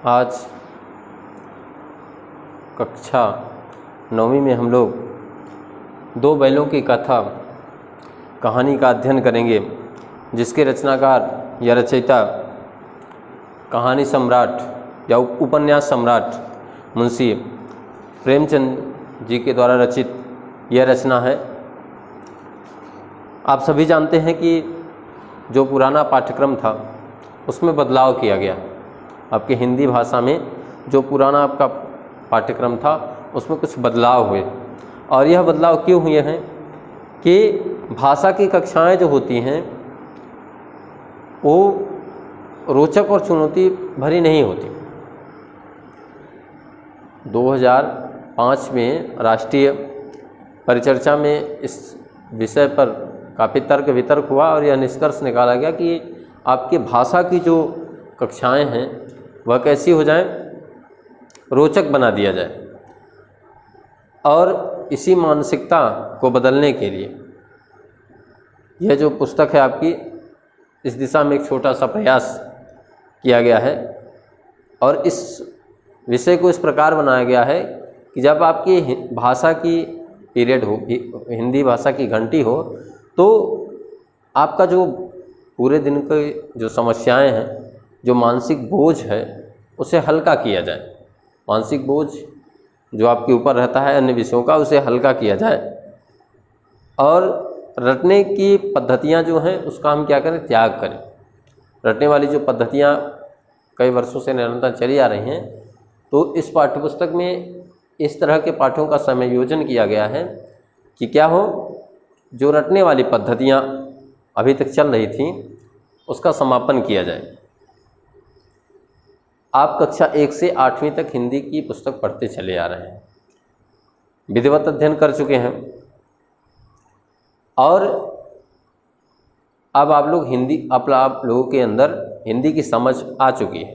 आज कक्षा 9वीं में हम लोग दो बैलों की कहानी का अध्ययन करेंगे, जिसके रचनाकार या रचयिता कहानी सम्राट या उपन्यास सम्राट मुंशी प्रेमचंद जी के द्वारा रचित यह रचना है। आप सभी जानते हैं कि जो पुराना पाठ्यक्रम था उसमें बदलाव किया गया। आपके हिंदी भाषा में जो पुराना आपका पाठ्यक्रम था उसमें कुछ बदलाव हुए, और यह बदलाव क्यों हुए हैं कि भाषा की कक्षाएं जो होती हैं वो रोचक और चुनौती भरी नहीं होती। 2005 में राष्ट्रीय परिचर्चा में इस विषय पर काफ़ी तर्क वितर्क हुआ और यह निष्कर्ष निकाला गया कि आपकी भाषा की जो कक्षाएं हैं वह कैसी हो जाएं, रोचक बना दिया जाए। और इसी मानसिकता को बदलने के लिए यह जो पुस्तक है आपकी, इस दिशा में एक छोटा सा प्रयास किया गया है। और इस विषय को इस प्रकार बनाया गया है कि जब आपकी भाषा की पीरियड हो, हिंदी भाषा की घंटी हो, तो आपका जो पूरे दिन की जो समस्याएं हैं, जो मानसिक बोझ है, उसे हल्का किया जाए। मानसिक बोझ जो आपके ऊपर रहता है अन्य विषयों का, उसे हल्का किया जाए। और रटने की पद्धतियां जो हैं उसका हम क्या करें, त्याग करें। रटने वाली जो पद्धतियां कई वर्षों से निरंतर चली आ रही हैं, तो इस पाठ्यपुस्तक में इस तरह के पाठों का समायोजन किया गया है कि क्या हो, जो रटने वाली पद्धतियां अभी तक चल रही थीं उसका समापन किया जाए। आप कक्षा 1 से 8वीं तक हिंदी की पुस्तक पढ़ते चले आ रहे हैं, विधिवत अध्ययन कर चुके हैं, और अब आप लोगों के अंदर हिंदी की समझ आ चुकी है।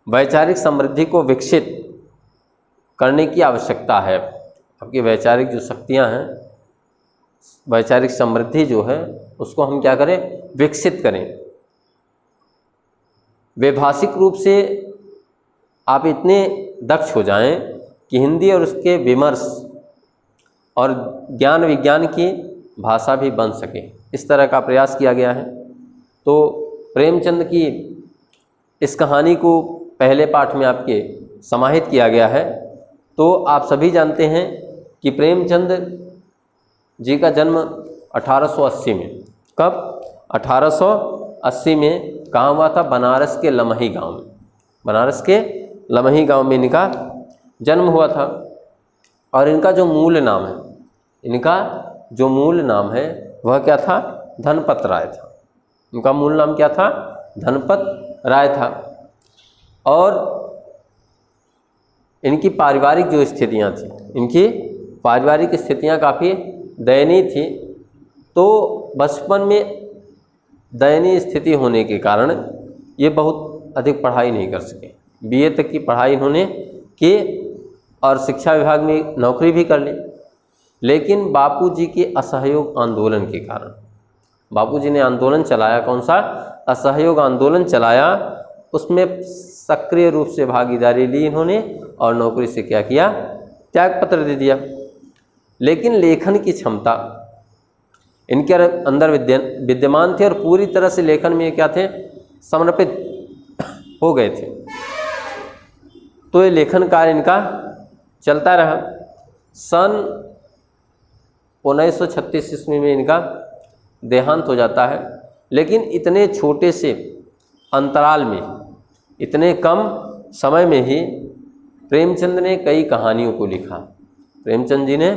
वैचारिक समृद्धि को विकसित करने की आवश्यकता है। आपकी वैचारिक जो शक्तियां हैं, वैचारिक समृद्धि जो है, उसको हम क्या करें, विकसित करें। वैभाषिक रूप से आप इतने दक्ष हो जाएं कि हिंदी और उसके विमर्श और ज्ञान विज्ञान की भाषा भी बन सके, इस तरह का प्रयास किया गया है। तो प्रेमचंद की इस कहानी को पहले पाठ में आपके समाहित किया गया है। तो आप सभी जानते हैं कि प्रेमचंद जी का जन्म 1880 में, कब, 1880 में कहाँ हुआ था, बनारस के लमही गांव में। बनारस के लमही गांव में इनका जन्म हुआ था। और इनका जो मूल नाम है वह क्या था, धनपत राय था। इनका मूल नाम क्या था, धनपत राय था। और इनकी पारिवारिक जो स्थितियां थी, इनकी पारिवारिक स्थितियां काफ़ी दयनीय थी। तो बचपन में दयनीय स्थिति होने के कारण ये बहुत अधिक पढ़ाई नहीं कर सके। बीए तक की पढ़ाई इन्होंने की और शिक्षा विभाग में नौकरी भी कर ली। लेकिन बापूजी के असहयोग आंदोलन के कारण, बापूजी ने आंदोलन चलाया, कौन सा, असहयोग आंदोलन चलाया, उसमें सक्रिय रूप से भागीदारी ली इन्होंने और नौकरी से क्या किया, त्यागपत्र दे दिया। लेकिन लेखन की क्षमता इनके अंदर विद्यमान थे और पूरी तरह से लेखन में क्या थे, समर्पित हो गए थे। तो ये लेखन कार्य इनका चलता रहा। सन 1936 ईस्वी में इनका देहांत हो जाता है। लेकिन इतने छोटे से अंतराल में, इतने कम समय में ही प्रेमचंद ने कई कहानियों को लिखा। प्रेमचंद जी ने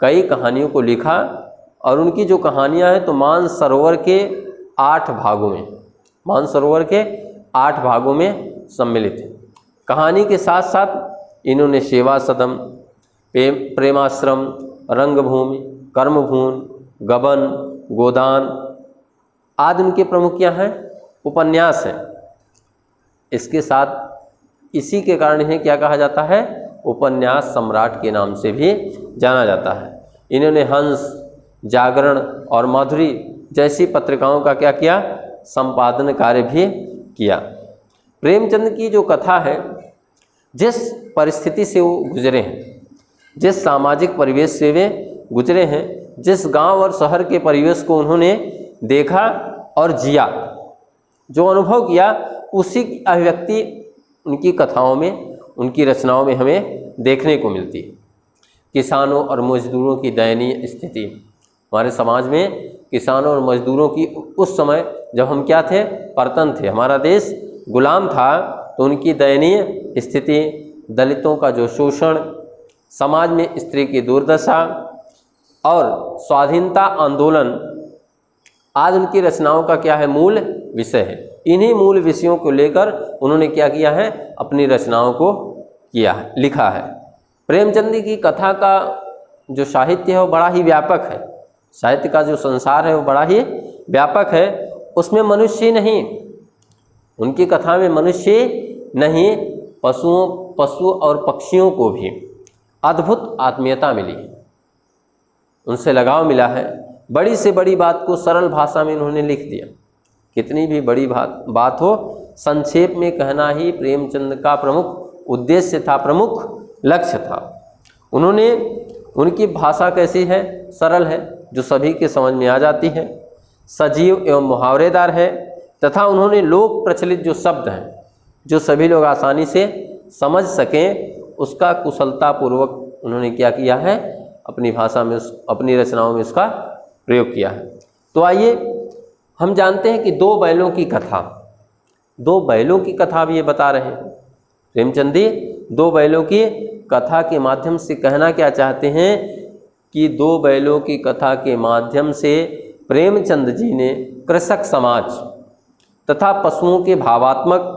कई कहानियों को लिखा और उनकी जो कहानियां हैं तो मानसरोवर के 8 भागों में सम्मिलित है। कहानी के साथ साथ इन्होंने सेवा सदन, प्रेमाश्रम, रंगभूमि, कर्मभूमि, गबन, गोदान आदि उनके प्रमुख क्या हैं, उपन्यास हैं। इसके साथ इसी के कारण इन्हें क्या कहा जाता है, उपन्यास सम्राट के नाम से भी जाना जाता है। इन्होंने हंस, जागरण और माधुरी जैसी पत्रिकाओं का क्या किया, संपादन कार्य भी किया। प्रेमचंद की जो कथा है, जिस परिस्थिति से वो गुजरे हैं, जिस सामाजिक परिवेश से वे गुजरे हैं, जिस गांव और शहर के परिवेश को उन्होंने देखा और जिया, जो अनुभव किया, उसी की अभिव्यक्ति उनकी कथाओं में, उनकी रचनाओं में हमें देखने को मिलती है। किसानों और मजदूरों की दयनीय स्थिति, हमारे समाज में किसानों और मजदूरों की उस समय जब हम क्या थे, परतंत्र थे, हमारा देश गुलाम था, तो उनकी दयनीय स्थिति, दलितों का जो शोषण, समाज में स्त्री की दुर्दशा और स्वाधीनता आंदोलन आज उनकी रचनाओं का क्या है, मूल विषय है। इन्हीं मूल विषयों को लेकर उन्होंने क्या किया है, अपनी रचनाओं को किया है, लिखा है। प्रेमचंद की कथा का जो साहित्य है वो बड़ा ही व्यापक है, साहित्य का जो संसार है वो बड़ा ही व्यापक है। उसमें मनुष्य नहीं, उनकी कथा में मनुष्य नहीं, पशु और पक्षियों को भी अद्भुत आत्मीयता मिली है, उनसे लगाव मिला है। बड़ी से बड़ी बात को सरल भाषा में उन्होंने लिख दिया। कितनी भी बड़ी बात हो, संक्षेप में कहना ही प्रेमचंद का प्रमुख उद्देश्य था, प्रमुख लक्ष्य था। उन्होंने, उनकी भाषा कैसी है, सरल है, जो सभी के समझ में आ जाती है, सजीव एवं मुहावरेदार है, तथा उन्होंने लोक प्रचलित जो शब्द हैं, जो सभी लोग आसानी से समझ सकें, उसका कुशलतापूर्वक उन्होंने क्या किया है, अपनी भाषा में, अपनी रचनाओं में उसका प्रयोग किया है। तो आइए हम जानते हैं कि दो बैलों की कथा, दो बैलों की कथा भी ये बता रहे हैं प्रेमचंदी। दो बैलों की कथा के माध्यम से कहना क्या चाहते हैं कि दो बैलों की कथा के माध्यम से प्रेमचंद जी ने कृषक समाज तथा पशुओं के भावात्मक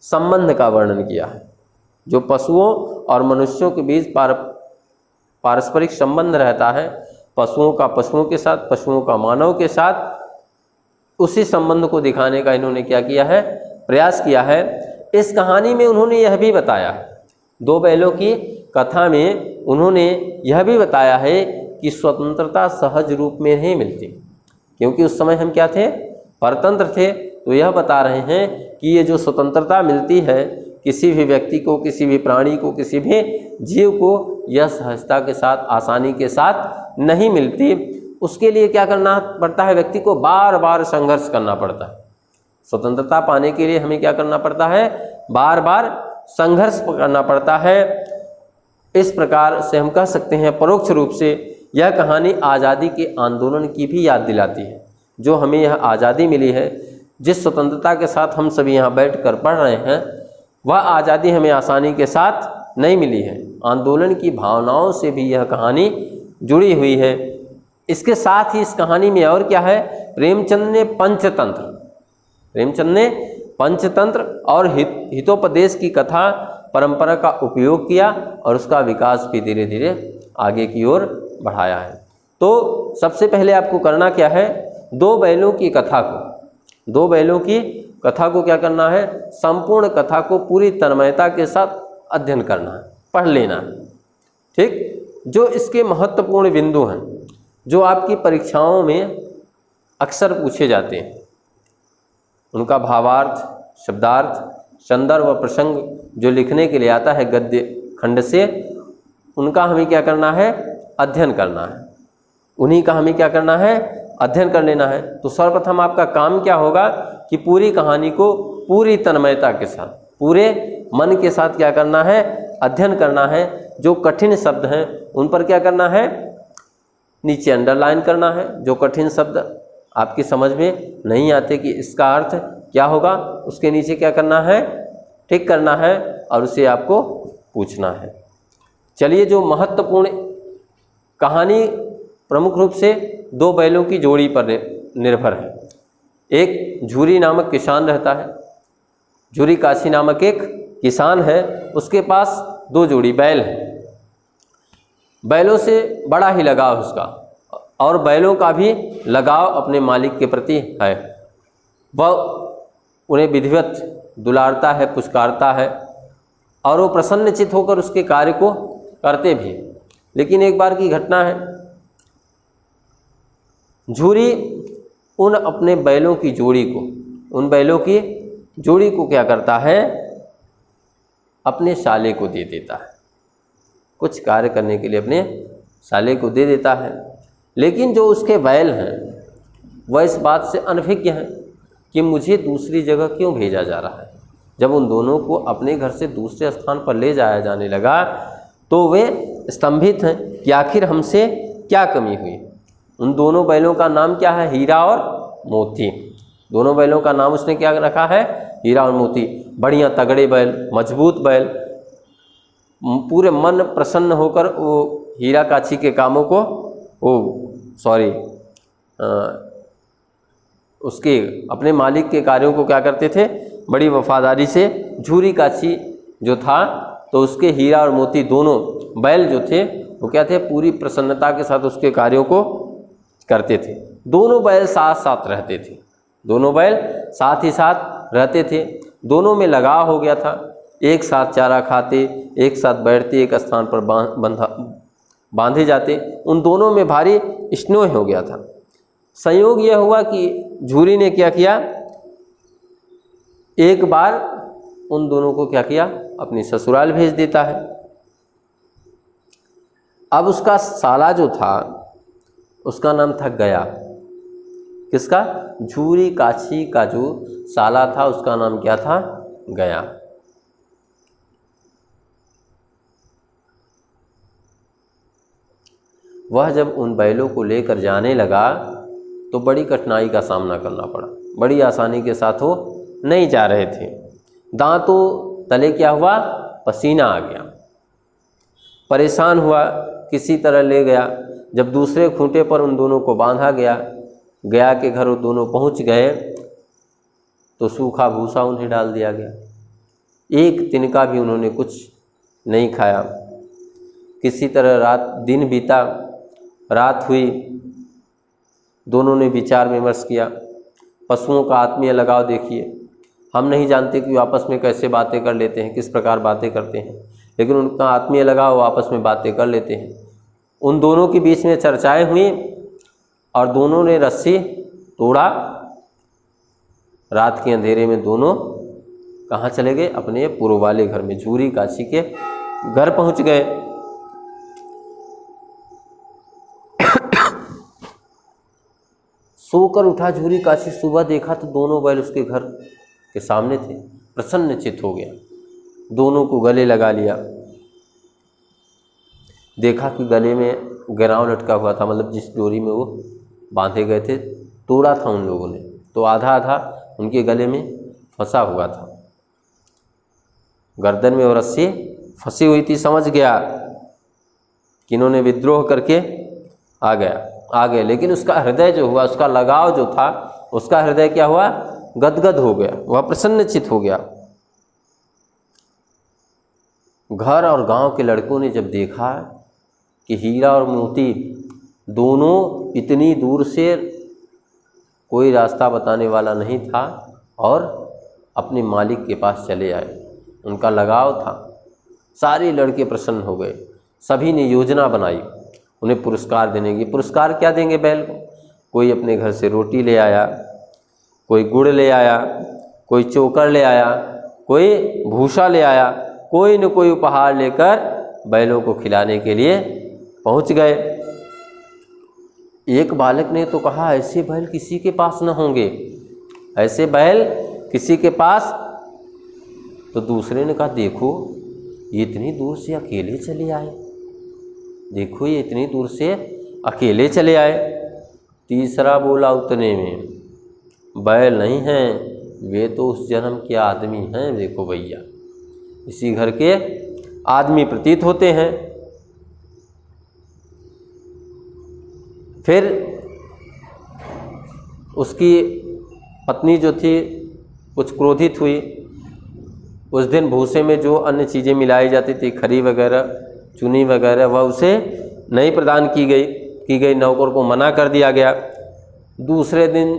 संबंध का वर्णन किया है। जो पशुओं और मनुष्यों के बीच पारस्परिक संबंध रहता है, पशुओं का पशुओं के साथ, पशुओं का मानव के साथ, उसी संबंध को दिखाने का इन्होंने क्या किया है, प्रयास किया है। इस कहानी में उन्होंने यह भी बताया है, दो बैलों की कथा में उन्होंने यह भी बताया है कि स्वतंत्रता सहज रूप में नहीं मिलती, क्योंकि उस समय हम क्या थे, परतंत्र थे। तो यह बता रहे हैं कि ये जो स्वतंत्रता मिलती है किसी भी व्यक्ति को, किसी भी प्राणी को, किसी भी जीव को, यह सहजता के साथ, आसानी के साथ नहीं मिलती। उसके लिए क्या करना पड़ता है, व्यक्ति को बार बार संघर्ष करना पड़ता है। स्वतंत्रता पाने के लिए हमें क्या करना पड़ता है, बार बार संघर्ष करना पड़ता है। इस प्रकार से हम कह सकते हैं परोक्ष रूप से यह कहानी आज़ादी के आंदोलन की भी याद दिलाती है। जो हमें यह आज़ादी मिली है, जिस स्वतंत्रता के साथ हम सभी यहाँ बैठ कर पढ़ रहे हैं, वह आज़ादी हमें आसानी के साथ नहीं मिली है। आंदोलन की भावनाओं से भी यह कहानी जुड़ी हुई है। इसके साथ ही इस कहानी में और क्या है, प्रेमचंद ने पंचतंत्र और हितोपदेश की कथा परंपरा का उपयोग किया और उसका विकास भी धीरे धीरे आगे की ओर बढ़ाया है। तो सबसे पहले आपको करना क्या है, दो बैलों की कथा को क्या करना है, संपूर्ण कथा को पूरी तन्मयता के साथ अध्ययन करना है, पढ़ लेना है। ठीक, जो इसके महत्वपूर्ण बिंदु हैं, जो आपकी परीक्षाओं में अक्सर पूछे जाते हैं, उनका भावार्थ, शब्दार्थ, संदर्भ व प्रसंग जो लिखने के लिए आता है गद्य खंड से, उनका हमें क्या करना है, अध्ययन करना है। उन्हीं का हमें क्या करना है, अध्ययन कर लेना है। तो सर्वप्रथम आपका काम क्या होगा कि पूरी कहानी को पूरी तन्मयता के साथ, पूरे मन के साथ क्या करना है, अध्ययन करना है। जो कठिन शब्द हैं उन पर क्या करना है, नीचे अंडरलाइन करना है। जो कठिन शब्द आपकी समझ में नहीं आते कि इसका अर्थ क्या होगा, उसके नीचे क्या करना है, टिक करना है और उसे आपको पूछना है। चलिए, जो महत्वपूर्ण कहानी प्रमुख रूप से दो बैलों की जोड़ी पर निर्भर है। एक झूरी नामक किसान रहता है, झूरी काशी नामक एक किसान है, उसके पास दो जोड़ी बैल हैं। बैलों से बड़ा ही लगाव उसका, और बैलों का भी लगाव अपने मालिक के प्रति है। वह उन्हें विधिवत दुलारता है, पुचकारता है और वो प्रसन्नचित होकर उसके कार्य को करते भी। लेकिन एक बार की घटना है, झूरी उन अपने बैलों की जोड़ी को, उन बैलों की जोड़ी को क्या करता है, अपने साले को दे देता है, कुछ कार्य करने के लिए अपने साले को दे देता है। लेकिन जो उसके बैल हैं वह इस बात से अनभिज्ञ हैं कि मुझे दूसरी जगह क्यों भेजा जा रहा है। जब उन दोनों को अपने घर से दूसरे स्थान पर ले जाया जाने लगा तो वे स्तंभित हैं कि आखिर हमसे क्या कमी हुई। उन दोनों बैलों का नाम क्या है, हीरा और मोती। दोनों बैलों का नाम उसने क्या रखा है, हीरा और मोती। बढ़िया तगड़े बैल, मजबूत बैल, पूरे मन प्रसन्न होकर वो हीरा काछी के कामों को उसके अपने मालिक के कार्यों को क्या करते थे, बड़ी वफादारी से। झूरी काछी जो था तो उसके हीरा और मोती दोनों बैल जो थे वो क्या थे, पूरी प्रसन्नता के साथ उसके कार्यों को करते थे। दोनों बैल साथ साथ रहते थे, दोनों बैल साथ ही साथ रहते थे। दोनों में लगाव हो गया था, एक साथ चारा खाते, एक साथ बैठते, एक स्थान पर बांधे जाते। उन दोनों में भारी स्नेह हो गया था। संयोग यह हुआ कि झूरी ने क्या किया, एक बार उन दोनों को क्या किया, अपनी ससुराल भेज देता है। अब उसका साला जो था उसका नाम था गया। किसका, झूरी काछी का जो साला था उसका नाम क्या था, गया। वह जब उन बैलों को लेकर जाने लगा तो बड़ी कठिनाई का सामना करना पड़ा। बड़ी आसानी के साथ वो नहीं जा रहे थे। दांतों तले क्या हुआ, पसीना आ गया। परेशान हुआ, किसी तरह ले गया। जब दूसरे खूंटे पर उन दोनों को बांधा गया, गया के घर वो दोनों पहुंच गए तो सूखा भूसा उन्हें डाल दिया गया। एक तिनका भी उन्होंने कुछ नहीं खाया। किसी तरह दिन बीता, रात हुई। दोनों ने विचार विमर्श किया। पशुओं का आत्मीय लगाव देखिए, हम नहीं जानते कि आपस में कैसे बातें कर लेते हैं, किस प्रकार बातें करते हैं, लेकिन उनका आत्मीय लगाव, वो आपस में बातें कर लेते हैं। उन दोनों के बीच में चर्चाएं हुई और दोनों ने रस्सी तोड़ा। रात के अंधेरे में दोनों कहाँ चले गए, अपने पूर्व वाले घर में, झूरी काछी के घर पहुंच गए। सोकर उठा झूरी काछी, सुबह देखा तो दोनों बैल उसके घर के सामने थे। प्रसन्नचित्त हो गया, दोनों को गले लगा लिया। देखा कि गले में गिराव लटका हुआ था, मतलब जिस डोरी में वो बांधे गए थे, तोड़ा था उन लोगों ने, तो आधा आधा उनके गले में फंसा हुआ था। गर्दन में वो रस्सी फंसी हुई थी। समझ गया कि इन्होंने विद्रोह करके आ गए, लेकिन उसका हृदय जो हुआ, उसका लगाव जो था, उसका हृदय क्या हुआ, गदगद हो गया, वह प्रसन्नचित्त हो गया। घर और गांव के लड़कों ने जब देखा कि हीरा और मोती दोनों इतनी दूर से, कोई रास्ता बताने वाला नहीं था और अपने मालिक के पास चले आए, उनका लगाव था, सारे लड़के प्रसन्न हो गए। सभी ने योजना बनाई उन्हें पुरस्कार देने की। पुरस्कार क्या देंगे बैल को? कोई अपने घर से रोटी ले आया, कोई गुड़ ले आया, कोई चोकर ले आया, कोई भूसा ले आया, कोई न कोई उपहार लेकर बैलों को खिलाने के लिए पहुंच गए। एक बालक ने तो कहा, ऐसे बैल किसी के पास न होंगे, ऐसे बैल किसी के पास। तो दूसरे ने कहा, देखो ये इतनी दूर से अकेले चले आए, देखो ये इतनी दूर से अकेले चले आए। तीसरा बोला उतने में, बैल नहीं हैं, वे तो उस जन्म के आदमी हैं, देखो भैया, इसी घर के आदमी प्रतीत होते हैं। फिर उसकी पत्नी जो थी कुछ क्रोधित हुई। उस दिन भूसे में जो अन्य चीज़ें मिलाई जाती थी, खरी वगैरह, चुनी वगैरह, वह उसे नहीं प्रदान की गई। नौकर को मना कर दिया गया। दूसरे दिन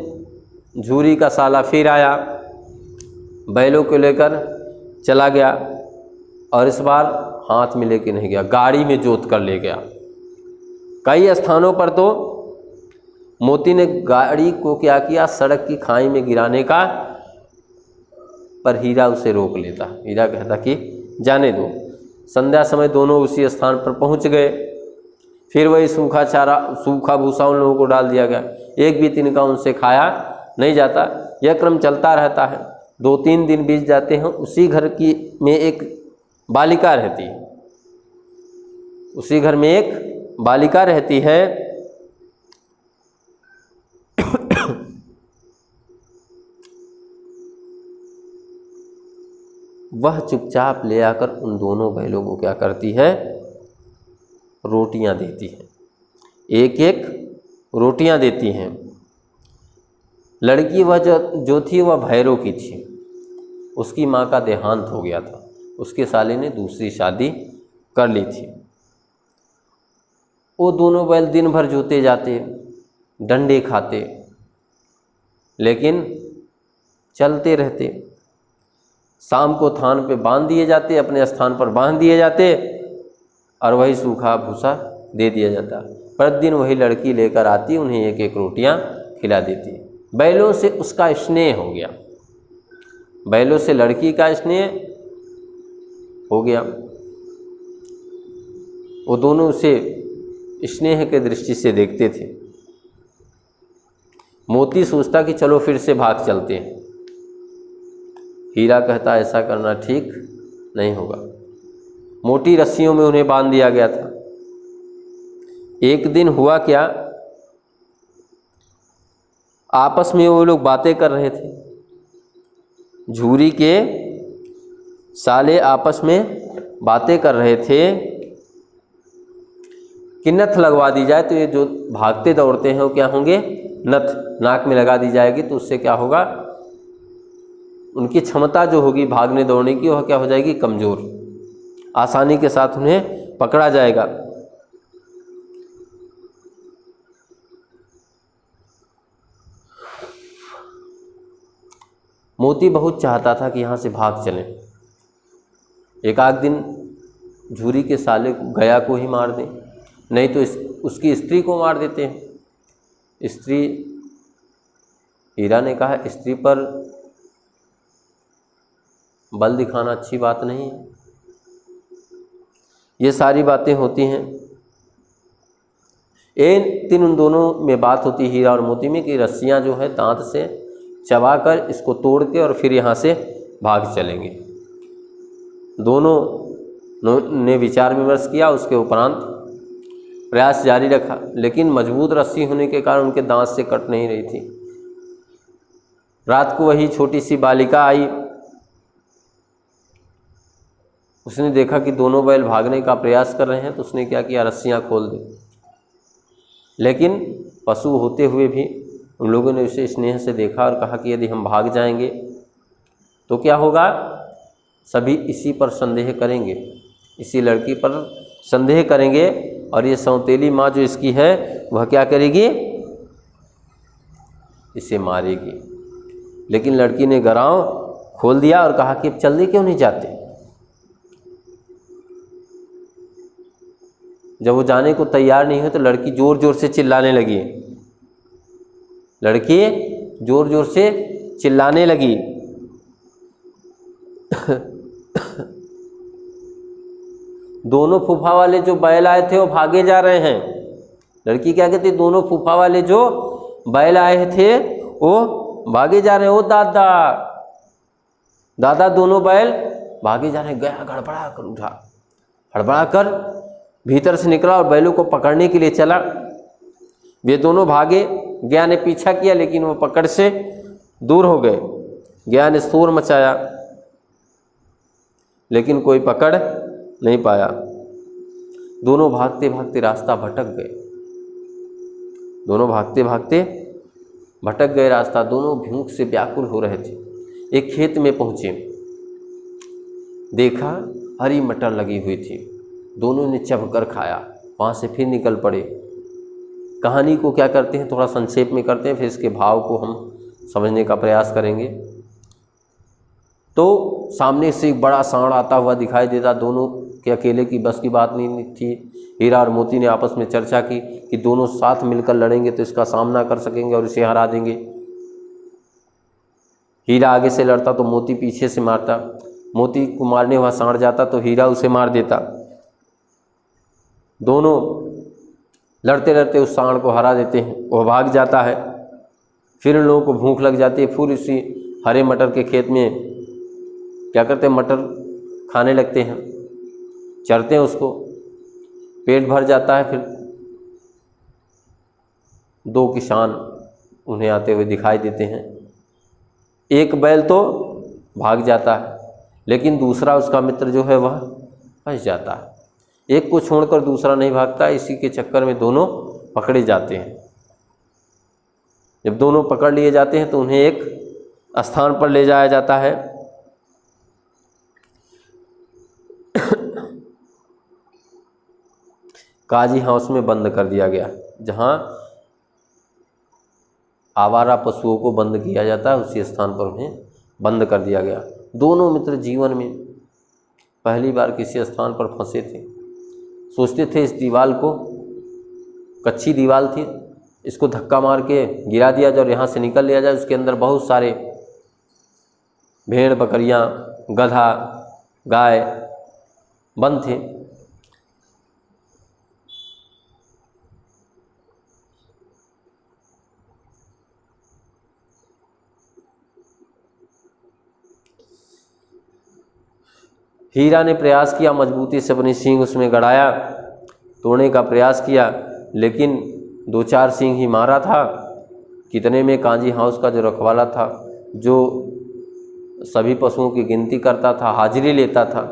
झूरी का साला फिर आया, बैलों को लेकर चला गया और इस बार हाथ में लेके नहीं गया, गाड़ी में जोत कर ले गया। कई स्थानों पर तो मोती ने गाड़ी को क्या किया, सड़क की खाई में गिराने का पर हीरा उसे रोक लेता। हीरा कहता कि जाने दो। संध्या समय दोनों उसी स्थान पर पहुंच गए। फिर वही सूखा चारा, सूखा भूसा उन लोगों को डाल दिया गया। एक भी तिनका उनसे खाया नहीं जाता। यह क्रम चलता रहता है। 2-3 दिन बीत जाते हैं। उसी घर की में एक बालिका रहती है। उसी घर में एक बालिका रहती है। वह चुपचाप ले आकर उन दोनों बैलों को क्या करती है, रोटियां देती है। एक एक रोटियां देती हैं। लड़की वह जो थी वह भैरव की थी। उसकी माँ का देहांत हो गया था। उसके साले ने दूसरी शादी कर ली थी। वो दोनों बैल दिन भर जोते जाते, डंडे खाते, लेकिन चलते रहते। शाम को थान पे बांध दिए जाते, अपने स्थान पर बांध दिए जाते और वही सूखा भूसा दे दिया जाता। प्रतिदिन वही लड़की लेकर आती, उन्हें एक एक रोटियां खिला देती। बैलों से उसका स्नेह हो गया। बैलों से लड़की का स्नेह हो गया। वो दोनों उसे स्नेह के दृष्टि से देखते थे। मोती सोचता कि चलो फिर से भाग चलते हैं। हीरा कहता ऐसा करना ठीक नहीं होगा। मोटी रस्सियों में उन्हें बांध दिया गया था। एक दिन हुआ क्या, आपस में वो लोग बातें कर रहे थे। झूरी के साले आपस में बातें कर रहे थे कि नथ लगवा दी जाए तो ये जो भागते दौड़ते हैं वो क्या होंगे, नथ नाक में लगा दी जाएगी तो उससे क्या होगा, उनकी क्षमता जो होगी भागने दौड़ने की वह क्या हो जाएगी, कमज़ोर। आसानी के साथ उन्हें पकड़ा जाएगा। मोती बहुत चाहता था कि यहाँ से भाग चलें। एक आध दिन झूरी के साले को, गया को ही मार दें, नहीं तो उसकी स्त्री को मार देते हैं। स्त्री, हीरा ने कहा स्त्री पर बल दिखाना अच्छी बात नहीं है। ये सारी बातें होती हैं। एक दिन उन दोनों में बात होती, हीरा और मोती में, कि रस्सियाँ जो है दांत से चबाकर इसको तोड़ के और फिर यहाँ से भाग चलेंगे। दोनों ने विचार विमर्श किया। उसके उपरांत प्रयास जारी रखा, लेकिन मजबूत रस्सी होने के कारण उनके दांत से कट नहीं रही थी। रात को वही छोटी सी बालिका आई। उसने देखा कि दोनों बैल भागने का प्रयास कर रहे हैं, तो उसने क्या किया, रस्सियाँ खोल दी। लेकिन पशु होते हुए भी उन लोगों ने उसे स्नेह से देखा और कहा कि यदि हम भाग जाएंगे तो क्या होगा, सभी इसी पर संदेह करेंगे, इसी लड़की पर संदेह करेंगे और ये सौतेली माँ जो इसकी है वह क्या करेगी, इसे मारेगी। लेकिन लड़की ने गराव खोल दिया और कहा कि अब जल्दी क्यों नहीं जाते। जब वो जाने को तैयार नहीं हुए तो लड़की जोर जोर से चिल्लाने लगी। लड़की जोर जोर से चिल्लाने लगी। दोनों फूफा वाले जो बैल आए थे वो भागे जा रहे हैं। लड़की क्या कहती, दोनों फूफा वाले जो बैल आए थे वो भागे जा रहे हैं। ओ दादा, दादा दोनों बैल भागे जा रहे हैं। गया गड़बड़ा कर उठा, हड़बड़ा कर भीतर से निकला और बैलों को पकड़ने के लिए चला। वे दोनों भागे। गया ने पीछा किया लेकिन वो पकड़ से दूर हो गए। गया ने शोर मचाया लेकिन कोई पकड़ नहीं पाया। दोनों भागते भागते रास्ता भटक गए। दोनों भागते भागते भटक गए रास्ता। दोनों भूख से व्याकुल हो रहे थे। एक खेत में पहुँचे, देखा हरी मटर लगी हुई थी। दोनों ने चबकर खाया। वहाँ से फिर निकल पड़े। कहानी को क्या करते हैं, थोड़ा संक्षेप में करते हैं, फिर इसके भाव को हम समझने का प्रयास करेंगे। तो सामने से एक बड़ा सांड आता हुआ दिखाई देता। दोनों के अकेले की बस की बात नहीं थी। हीरा और मोती ने आपस में चर्चा की कि दोनों साथ मिलकर लड़ेंगे तो इसका सामना कर सकेंगे और इसे हरा देंगे। हीरा आगे से लड़ता तो मोती पीछे से मारता, मोती को मारने वह सांड जाता तो हीरा उसे मार देता। दोनों लड़ते लड़ते उस सांड को हरा देते हैं, वह भाग जाता है। फिर उन लोगों को भूख लग जाती है, फिर उसी हरे मटर के खेत में क्या करते हैं, मटर खाने लगते हैं, चरते हैं उसको, पेट भर जाता है। फिर दो किसान उन्हें आते हुए दिखाई देते हैं। एक बैल तो भाग जाता है, लेकिन दूसरा उसका मित्र जो है वह फंस जाता है। एक को छोड़कर दूसरा नहीं भागता, इसी के चक्कर में दोनों पकड़े जाते हैं। जब दोनों पकड़ लिए जाते हैं तो उन्हें एक स्थान पर ले जाया जाता है। काजी हाउस में बंद कर दिया गया, जहाँ आवारा पशुओं को बंद किया जाता है, उसी स्थान पर उन्हें बंद कर दिया गया। दोनों मित्र जीवन में पहली बार किसी स्थान पर फंसे थे। सोचते थे इस दीवार को, कच्ची दीवार थी, इसको धक्का मार के गिरा दिया जाए और यहाँ से निकल लिया जाए। उसके अंदर बहुत सारे भेड़ बकरियाँ, गधा, गाय बंद थे। हीरा ने प्रयास किया, मजबूती से अपनी सींग उसमें गड़ाया, तोड़ने का प्रयास किया, लेकिन 2-4 सींग ही मारा था। कितने में काजी हाउस का जो रखवाला था, जो सभी पशुओं की गिनती करता था, हाजिरी लेता था,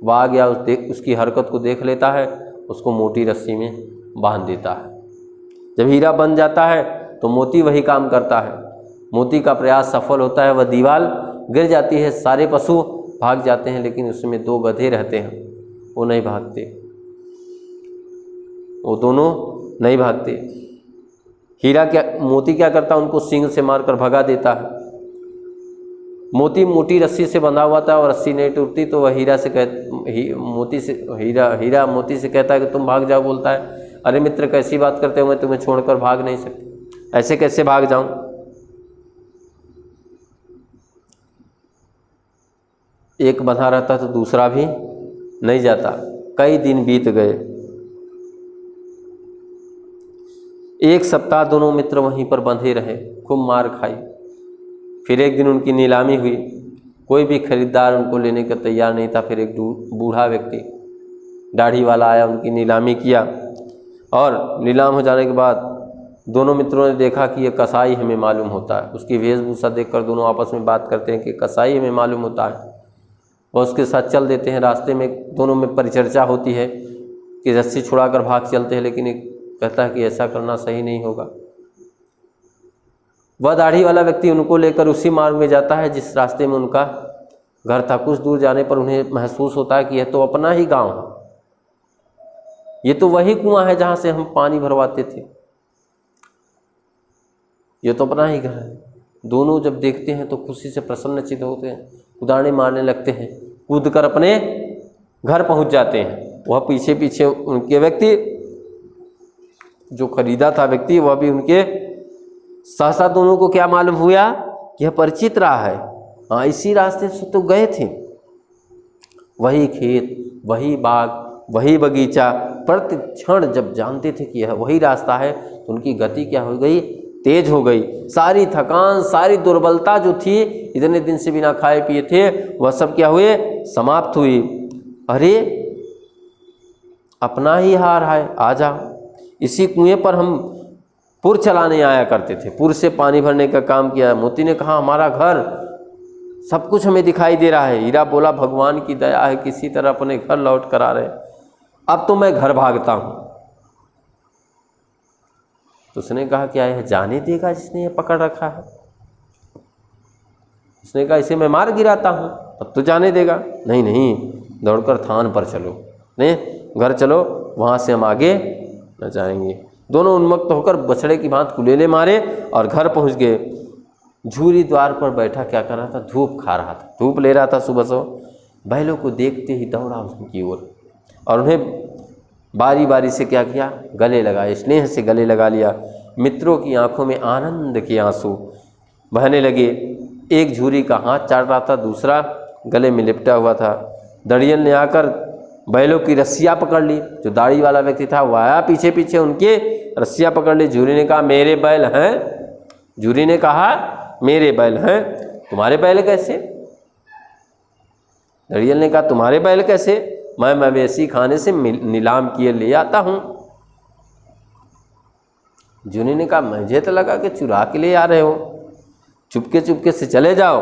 वह आ गया, उसकी हरकत को देख लेता है, उसको मोटी रस्सी में बांध देता है। जब हीरा बन जाता है तो मोती वही काम करता है। मोती का प्रयास सफल होता है, वह दीवार गिर जाती है, सारे पशु भाग जाते हैं, लेकिन उसमें 2 गधे रहते हैं, वो नहीं भागते, वो दोनों नहीं भागते। मोती क्या करता है, उनको सींग से मारकर भगा देता है। मोती मोटी रस्सी से बंधा हुआ था और रस्सी नहीं टूटती, तो वह हीरा मोती से कहता है कि तुम भाग जाओ। बोलता है, अरे मित्र कैसी बात करते हो, मैं तुम्हें छोड़कर भाग नहीं सकती, ऐसे कैसे भाग जाऊं। एक बंधा रहता तो दूसरा भी नहीं जाता। कई दिन बीत गए, 1 सप्ताह दोनों मित्र वहीं पर बंधे रहे, खूब मार खाई। फिर एक दिन उनकी नीलामी हुई, कोई भी खरीदार उनको लेने का तैयार नहीं था। फिर एक बूढ़ा व्यक्ति दाढ़ी वाला आया, उनकी नीलामी किया, और नीलाम हो जाने के बाद दोनों मित्रों ने देखा कि यह कसाई हमें मालूम होता है। उसकी वेशभूषा देखकर दोनों आपस में बात करते हैं कि कसाई हमें मालूम होता है। वह उसके साथ चल देते हैं। रास्ते में दोनों में परिचर्चा होती है कि रस्सी छुड़ाकर भाग चलते हैं, लेकिन एक कहता है कि ऐसा करना सही नहीं होगा। वह दाढ़ी वाला व्यक्ति उनको लेकर उसी मार्ग में जाता है जिस रास्ते में उनका घर था। कुछ दूर जाने पर उन्हें महसूस होता है कि यह तो अपना ही गांव है, ये तो वही कुआं है जहां से हम पानी भरवाते थे, ये तो अपना ही घर है। दोनों जब देखते हैं तो खुशी से प्रसन्नचित्त होते हैं, कुदाने मारने लगते हैं, कूदकर अपने घर पहुंच जाते हैं। वह पीछे पीछे उनके व्यक्ति, जो खरीदा था व्यक्ति, वह भी उनके सहसा। दोनों को क्या मालूम हुआ कि यह परिचित रहा है, हाँ इसी रास्ते से तो गए थे। वही खेत, वही बाग, वही बगीचा। प्रति क्षण जब जानते थे कि यह वही रास्ता है तो उनकी गति क्या हो गई, तेज हो गई। सारी थकान, सारी दुर्बलता जो थी, इतने दिन से बिना खाए पिए थे, वह सब क्या हुए, समाप्त हुई। अरे अपना ही हार है, आ जाओ। इसी कुएं पर हम पुर चलाने आया करते थे, पुर से पानी भरने का काम किया। मोती ने कहा हमारा घर, सब कुछ हमें दिखाई दे रहा है। हीरा बोला भगवान की दया है, किसी तरह अपने घर लौट कर आ रहे, अब तो मैं घर भागता हूँ। तो उसने कहा क्या यह जाने देगा जिसने यह पकड़ रखा है? उसने कहा इसे मैं मार गिराता हूँ, अब तो जाने देगा। नहीं नहीं, दौड़कर थान पर चलो, नहीं घर चलो, वहाँ से हम आगे न जाएंगे। दोनों उन्मत्त होकर बछड़े की भांति कुलेले मारे और घर पहुँच गए। झूरी द्वार पर बैठा क्या कर रहा था, धूप खा रहा था, धूप ले रहा था सुबह सुबह। बैलों को देखते ही दौड़ा उनकी ओर और उन्हें बारी बारी से क्या किया, गले लगाए, स्नेह से गले लगा लिया। मित्रों की आंखों में आनंद के आंसू बहने लगे। एक झूरी का हाथ चाट रहा था, दूसरा गले में लिपटा हुआ था। दड़ियल ने आकर बैलों की रस्सियाँ पकड़ ली। जो दाढ़ी वाला व्यक्ति था वह आया पीछे पीछे, उनके रस्सियाँ पकड़ ली। झूरी ने कहा मेरे बैल हैं। झूरी ने कहा मेरे बैल हैं। तुम्हारे बैल कैसे? दड़ियल ने कहा तुम्हारे बैल कैसे? मैं मवेशी खाने से नीलाम किए ले आता हूँ। झूरी ने कहा मुझे तो लगा कि चुरा के ले आ रहे हो, चुपके से चले जाओ।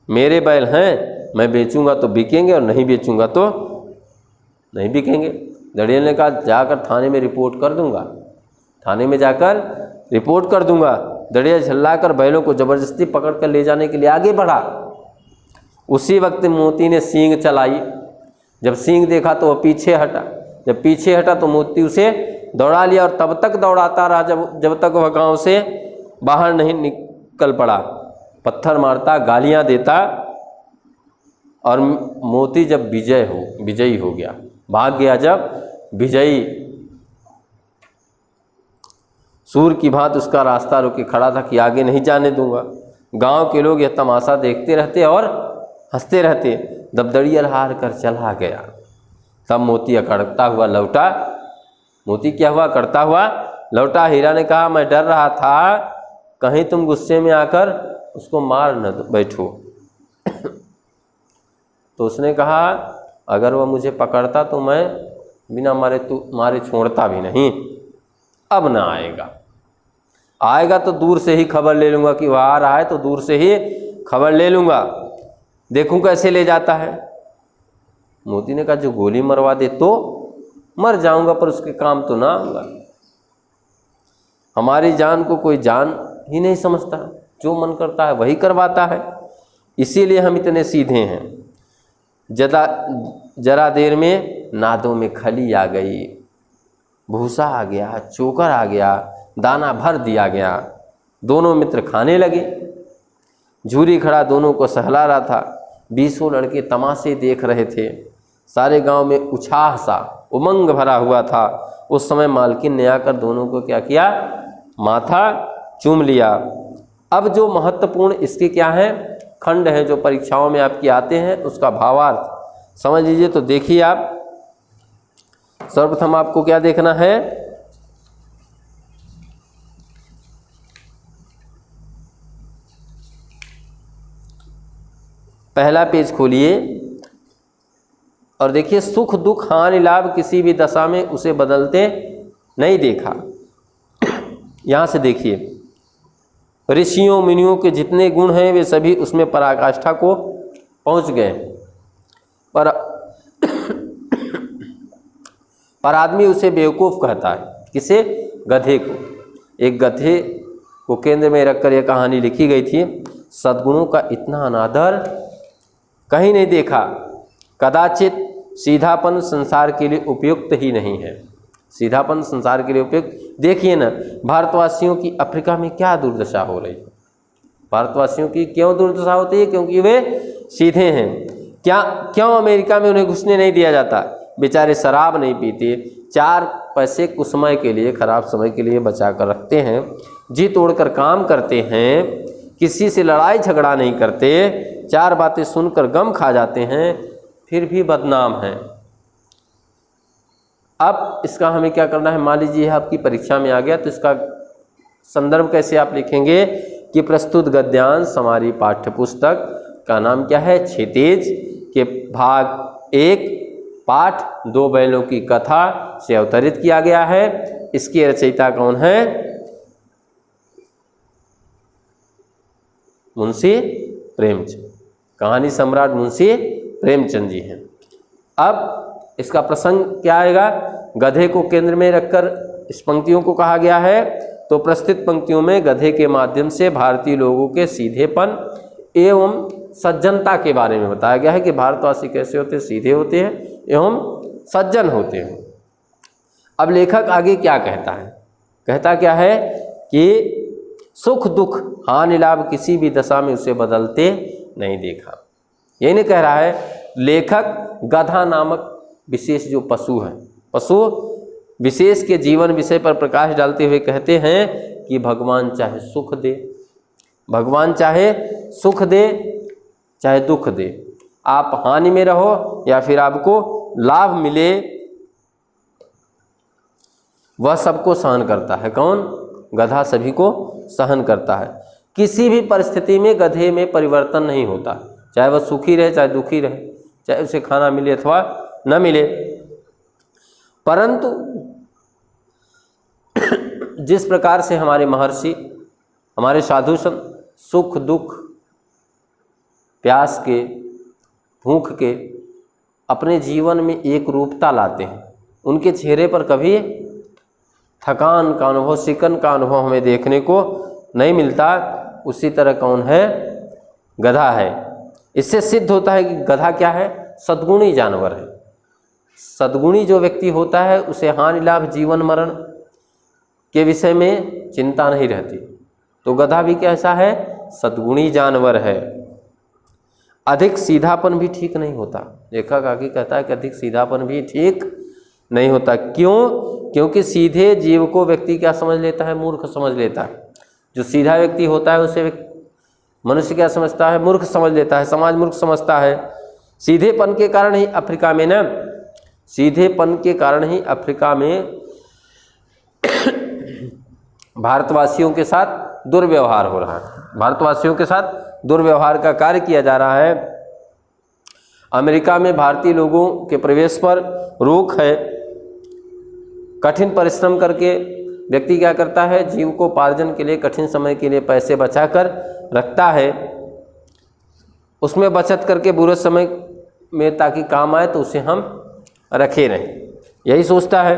मेरे बैल हैं, मैं बेचूंगा तो बिकेंगे और नहीं बेचूंगा तो नहीं बिकेंगे। दड़ियल ने कहा जाकर थाने में रिपोर्ट कर दूंगा, थाने में जाकर रिपोर्ट कर दूंगा। दड़ियल झल्लाकर बैलों को ज़बरदस्ती पकड़ कर ले जाने के लिए आगे बढ़ा। उसी वक्त मोती ने सींग चलाई। जब सींग देखा तो वह पीछे हटा। जब पीछे हटा तो मोती उसे दौड़ा लिया और तब तक दौड़ाता रहा जब तक वह गांव से बाहर नहीं निकल पड़ा। पत्थर मारता, गालियां देता और मोती जब विजयी हो गया, भाग गया, जब विजयी सूर की भांति उसका रास्ता रोके खड़ा था कि आगे नहीं जाने दूंगा। गांव के लोग यह तमाशा देखते रहते और हंसते रहते। जब दड़ियल हार कर चला गया तब मोती अकड़ता हुआ लौटा। मोती क्या हुआ? अकड़ता हुआ लौटा। हीरा ने कहा मैं डर रहा था कहीं तुम गुस्से में आकर उसको मार न बैठो। तो उसने कहा अगर वह मुझे पकड़ता तो मैं बिना मारे छोड़ता भी नहीं। अब ना आएगा तो दूर से ही खबर ले लूँगा कि वह आ रहा है, तो दूर से ही खबर ले लूँगा, देखूं कैसे ले जाता है। मोती ने कहा जो गोली मरवा दे तो मर जाऊंगा, पर उसके काम तो ना आऊँगा। हमारी जान को कोई जान ही नहीं समझता, जो मन करता है वही करवाता है। इसीलिए हम इतने सीधे हैं। जरा देर में नादों में खली आ गई, भूसा आ गया, चोकर आ गया, दाना भर दिया गया। दोनों मित्र खाने लगे। झूरी खड़ा दोनों को सहला रहा था। 20 लड़के तमाशे देख रहे थे। सारे गांव में उत्साह सा उमंग भरा हुआ था। उस समय मालकिन ने आकर दोनों को क्या किया? माथा चूम लिया। अब जो महत्वपूर्ण इसके क्या है खंड हैं, जो परीक्षाओं में आपके आते हैं, उसका भावार्थ समझ लीजिए। तो देखिए आप, सर्वप्रथम आपको क्या देखना है? पहला पेज खोलिए और देखिए सुख दुख हानि लाभ किसी भी दशा में उसे बदलते नहीं देखा। यहाँ से देखिए ऋषियों मुनियों के जितने गुण हैं वे सभी उसमें पराकाष्ठा को पहुँच गए। पर आदमी उसे बेवकूफ़ कहता है। किसे? गधे को। एक गधे को केंद्र में रखकर यह कहानी लिखी गई थी। सद्गुणों का इतना अनादर कहीं नहीं देखा। कदाचित सीधापन संसार के लिए उपयुक्त ही नहीं है। सीधापन संसार के लिए उपयुक्त। देखिए ना, भारतवासियों की अफ्रीका में क्या दुर्दशा हो रही है। भारतवासियों की क्यों दुर्दशा होती है? क्योंकि वे सीधे हैं। क्यों अमेरिका में उन्हें घुसने नहीं दिया जाता? बेचारे शराब नहीं पीते, 4 पैसे कुछ समय के लिए, खराब समय के लिए बचा कर रखते हैं, जी तोड़कर काम करते हैं, किसी से लड़ाई झगड़ा नहीं करते, 4 बातें सुनकर गम खा जाते हैं, फिर भी बदनाम हैं। अब इसका हमें क्या करना है? मान लीजिए आपकी परीक्षा में आ गया, तो इसका संदर्भ कैसे आप लिखेंगे कि प्रस्तुत गद्यांश हमारी पाठ्य पुस्तक का नाम क्या है? क्षितिज के भाग 1 पाठ 2 बैलों की कथा से अवतरित किया गया है। इसके रचयिता कौन है? मुंशी प्रेमचंद। कहानी सम्राट मुंशी प्रेमचंद जी हैं। अब इसका प्रसंग क्या आएगा? गधे को केंद्र में रखकर इस पंक्तियों को कहा गया है। तो प्रस्तुत पंक्तियों में गधे के माध्यम से भारतीय लोगों के सीधेपन एवं सज्जनता के बारे में बताया गया है कि भारतवासी कैसे होते हैं? सीधे होते हैं एवं सज्जन होते हैं। अब लेखक आगे क्या कहता है? कहता क्या है कि सुख दुख हानि लाभ किसी भी दशा में उसे बदलते नहीं देखा। यही नहीं कह रहा है लेखक गधा नामक विशेष जो पशु है, पशु विशेष के जीवन विषय पर प्रकाश डालते हुए कहते हैं कि भगवान चाहे सुख दे, भगवान चाहे सुख दे चाहे दुख दे, आप हानि में रहो या फिर आपको लाभ मिले, वह सबको सहन करता है। कौन? गधा सभी को सहन करता है। किसी भी परिस्थिति में गधे में परिवर्तन नहीं होता, चाहे वह सुखी रहे चाहे दुखी रहे, चाहे उसे खाना मिले अथवा न मिले। परंतु जिस प्रकार से हमारे महर्षि, हमारे साधु संत सुख दुख, प्यास के, भूख के अपने जीवन में एक रूपता लाते हैं, उनके चेहरे पर कभी थकान का अनुभव, सिकन का अनुभव हमें देखने को नहीं मिलता। उसी तरह कौन है? गधा है। इससे सिद्ध होता है कि गधा क्या है? सद्गुणी जानवर है। सद्गुणी जो व्यक्ति होता है उसे हानि लाभ जीवन मरण के विषय में चिंता नहीं रहती। तो गधा भी कैसा है? सद्गुणी जानवर है। अधिक सीधापन भी ठीक नहीं होता। लेखक आगे कहता है कि अधिक सीधापन भी ठीक नहीं होता। क्यों? क्योंकि सीधे जीव को व्यक्ति क्या समझ लेता है? मूर्ख समझ लेता है। जो सीधा व्यक्ति होता है उसे मनुष्य क्या समझता है? मूर्ख समझ लेता है, समाज मूर्ख समझता है। सीधेपन के कारण ही अफ्रीका में ना, सीधेपन के कारण ही अफ्रीका में भारतवासियों के साथ दुर्व्यवहार हो रहा है। भारतवासियों के साथ दुर्व्यवहार का कार्य किया जा रहा है। अमेरिका में भारतीय लोगों के प्रवेश पर रोक है। कठिन परिश्रम करके व्यक्ति क्या करता है? जीविकोपार्जन के लिए कठिन समय के लिए पैसे बचाकर रखता है, उसमें बचत करके बुरे समय में ताकि काम आए तो उसे हम रखे रहें, यही सोचता है।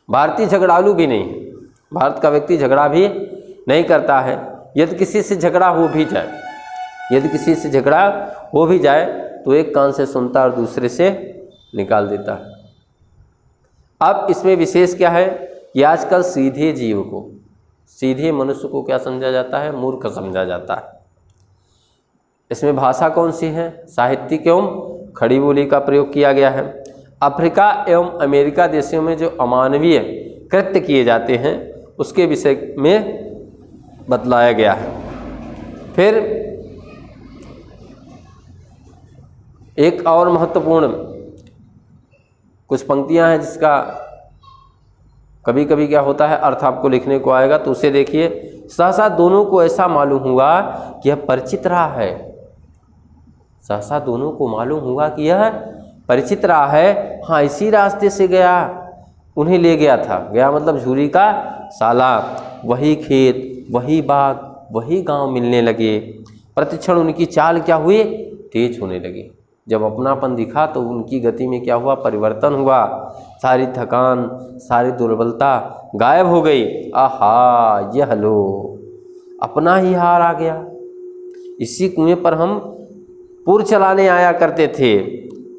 भारतीय झगड़ालू भी नहीं है। भारत का व्यक्ति झगड़ा भी नहीं करता है। यदि किसी से झगड़ा हो भी जाए, यदि किसी से झगड़ा हो भी जाए तो एक कान से सुनता और दूसरे से निकाल देता है। अब इसमें विशेष क्या है कि आजकल सीधे जीव को, सीधे मनुष्य को क्या समझा जाता है? मूर्ख समझा जाता है। इसमें भाषा कौन सी है? साहित्यिक एवं खड़ी बोली का प्रयोग किया गया है। अफ्रीका एवं अमेरिका देशों में जो अमानवीय कृत्य किए जाते हैं उसके विषय में बतलाया गया है। फिर एक और महत्वपूर्ण कुछ पंक्तियां हैं जिसका कभी कभी क्या होता है अर्थ आपको लिखने को आएगा, तो उसे देखिए। सहसा दोनों को ऐसा मालूम हुआ कि यह परिचित रहा है। सहसा दोनों को मालूम हुआ कि यह परिचित रहा है। हाँ, इसी रास्ते से गया, उन्हें ले गया था। गया मतलब झूरी का साला। वही खेत, वही बाग, वही गांव मिलने लगे। प्रतिक्षण उनकी चाल क्या हुई? तेज होने लगी। जब अपनापन दिखा तो उनकी गति में क्या हुआ? परिवर्तन हुआ। सारी थकान, सारी दुर्बलता गायब हो गई। आहा, यह लो, अपना ही हार आ गया। इसी कुएं पर हम पुर चलाने आया करते थे,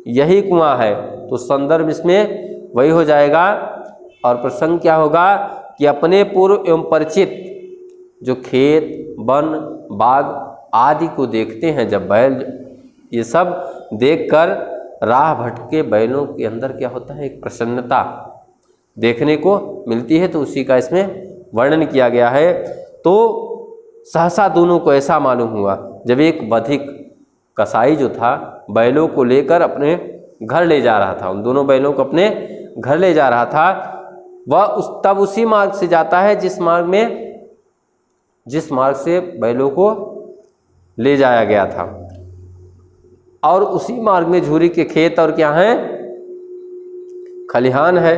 यही कुआं है। तो संदर्भ इसमें वही हो जाएगा और प्रसंग क्या होगा कि अपने पूर्व एवं परिचित जो खेत, वन, बाग आदि को देखते हैं जब बैल, ये सब देखकर राह भटके बैलों के अंदर क्या होता है? एक प्रसन्नता देखने को मिलती है। तो उसी का इसमें वर्णन किया गया है। तो सहसा दोनों को ऐसा मालूम हुआ जब एक बधिक कसाई जो था बैलों को लेकर अपने घर ले जा रहा था, उन दोनों बैलों को अपने घर ले जा रहा था। वह तब उसी मार्ग से जाता है जिस मार्ग से बैलों को ले जाया गया था, और उसी मार्ग में झूरी के खेत और क्या है? खलिहान है।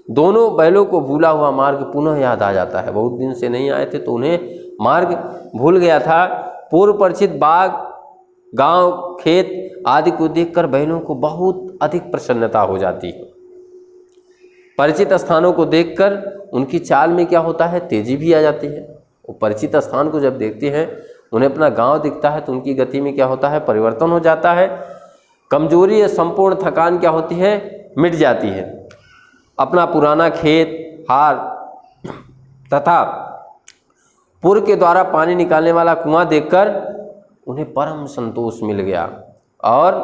दोनों बैलों को भूला हुआ मार्ग पुनः याद आ जाता है। बहुत दिन से नहीं आए थे तो उन्हें मार्ग भूल गया था। पूर्व परिचित बाग, गांव, खेत आदि को देखकर बैलों को बहुत अधिक प्रसन्नता हो जाती है। परिचित स्थानों को देखकर उनकी चाल में क्या होता है? तेजी भी आ जाती है। वो परिचित स्थान को जब देखते हैं, उन्हें अपना गांव दिखता है तो उनकी गति में क्या होता है? परिवर्तन हो जाता है। कमजोरी या संपूर्ण थकान क्या होती है? मिट जाती है। अपना पुराना खेत, हार तथा पुर के द्वारा पानी निकालने वाला कुआं देखकर उन्हें परम संतोष मिल गया और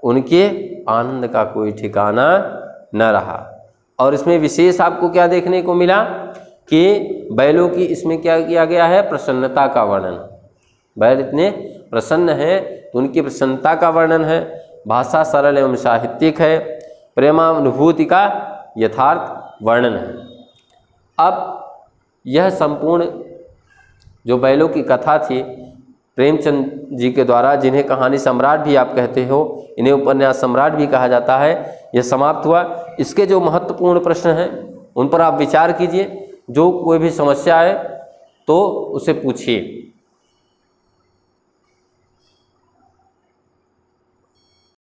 उनके आनंद का कोई ठिकाना न रहा। और इसमें विशेष आपको क्या देखने को मिला कि बैलों की इसमें क्या किया गया है, प्रसन्नता का वर्णन। बैल इतने प्रसन्न हैं तो उनकी प्रसन्नता का वर्णन है। भाषा सरल एवं साहित्यिक है। प्रेमानुभूति का यथार्थ वर्णन है। अब यह संपूर्ण जो बैलों की कथा थी प्रेमचंद जी के द्वारा, जिन्हें कहानी सम्राट भी आप कहते हो, इन्हें उपन्यास सम्राट भी कहा जाता है, यह समाप्त हुआ। इसके जो महत्वपूर्ण प्रश्न हैं उन पर आप विचार कीजिए। जो कोई भी समस्या है तो उसे पूछिए।